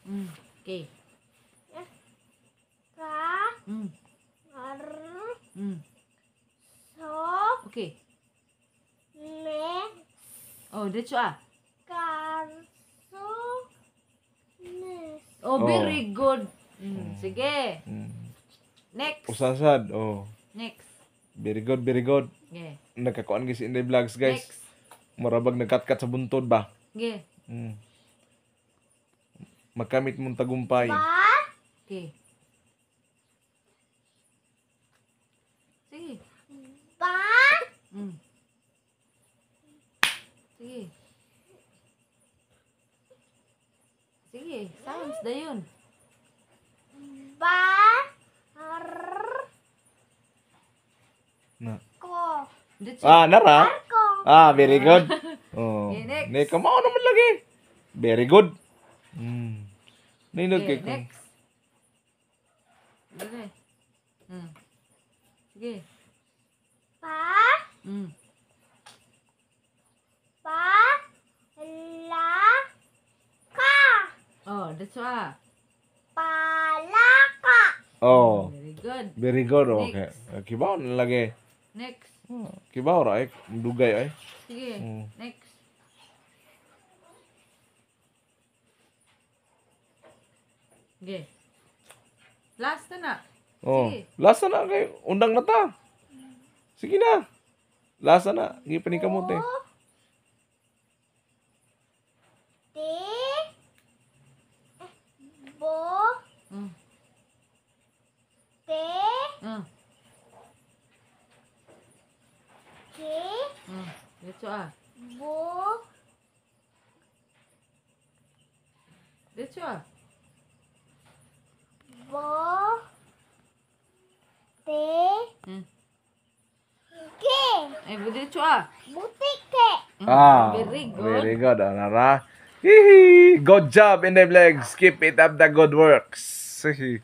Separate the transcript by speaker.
Speaker 1: Okay.
Speaker 2: Ka.
Speaker 1: Mm.
Speaker 2: Ar.
Speaker 1: Mm.
Speaker 2: So.
Speaker 1: Okay.
Speaker 2: Ne.
Speaker 1: Oh, diretso ah.
Speaker 2: Karso. Nes.
Speaker 1: Oh,
Speaker 3: Oh.
Speaker 1: very good. Sige. Next.
Speaker 3: Usasad. Oh.
Speaker 1: Next.
Speaker 3: Very good, very good.
Speaker 1: Okay.
Speaker 3: Nagkakuan guys in the vlogs guys.
Speaker 1: Next.
Speaker 3: Marabag nagkat-kat sa buntod ba?
Speaker 1: Okay.
Speaker 3: Magkamit mong tagumpay.
Speaker 2: Ba.
Speaker 1: Okay. Sige.
Speaker 2: Ba.
Speaker 1: Mm. Sige. Sige. Sounds na yun.
Speaker 2: Ba. Ar.
Speaker 3: Na.
Speaker 2: Ko.
Speaker 1: Diretso.
Speaker 3: Nara?
Speaker 2: Ko.
Speaker 3: Very good. Oh.
Speaker 1: Okay, next.
Speaker 3: Ne, kamao naman lagi. Very good. Nindot
Speaker 1: Okay,
Speaker 3: kay ko.
Speaker 1: next. Sige. Sige.
Speaker 2: Pa. Pa. La. Ka.
Speaker 1: Oh, diretso ah.
Speaker 2: Palaka.
Speaker 3: Oh.
Speaker 1: Very good.
Speaker 3: Very good. Okay.
Speaker 1: Next.
Speaker 3: Kibaw na lagi.
Speaker 1: Next.
Speaker 3: Kibaw ra ay. Dugay ay.
Speaker 1: Sige. Next. Okay. Last na na.
Speaker 3: Oh.
Speaker 1: Sige.
Speaker 3: Lasa na kay undang na ta. Sige na. Lasa na. Gi pa ni kamote.
Speaker 2: Te. Bo.
Speaker 1: Mm.
Speaker 2: Te.
Speaker 1: Mm.
Speaker 2: Ke.
Speaker 1: Diretso ah.
Speaker 2: Bo.
Speaker 1: Diretso ah.
Speaker 2: Bo. Te.
Speaker 1: Mm.
Speaker 2: Ke.
Speaker 1: Ay, diretso ah.
Speaker 2: Butik ke.
Speaker 1: Very good.
Speaker 3: Very good. Nara. Hihi. Good job in the vlogs. Keep it up the good works. Hihi.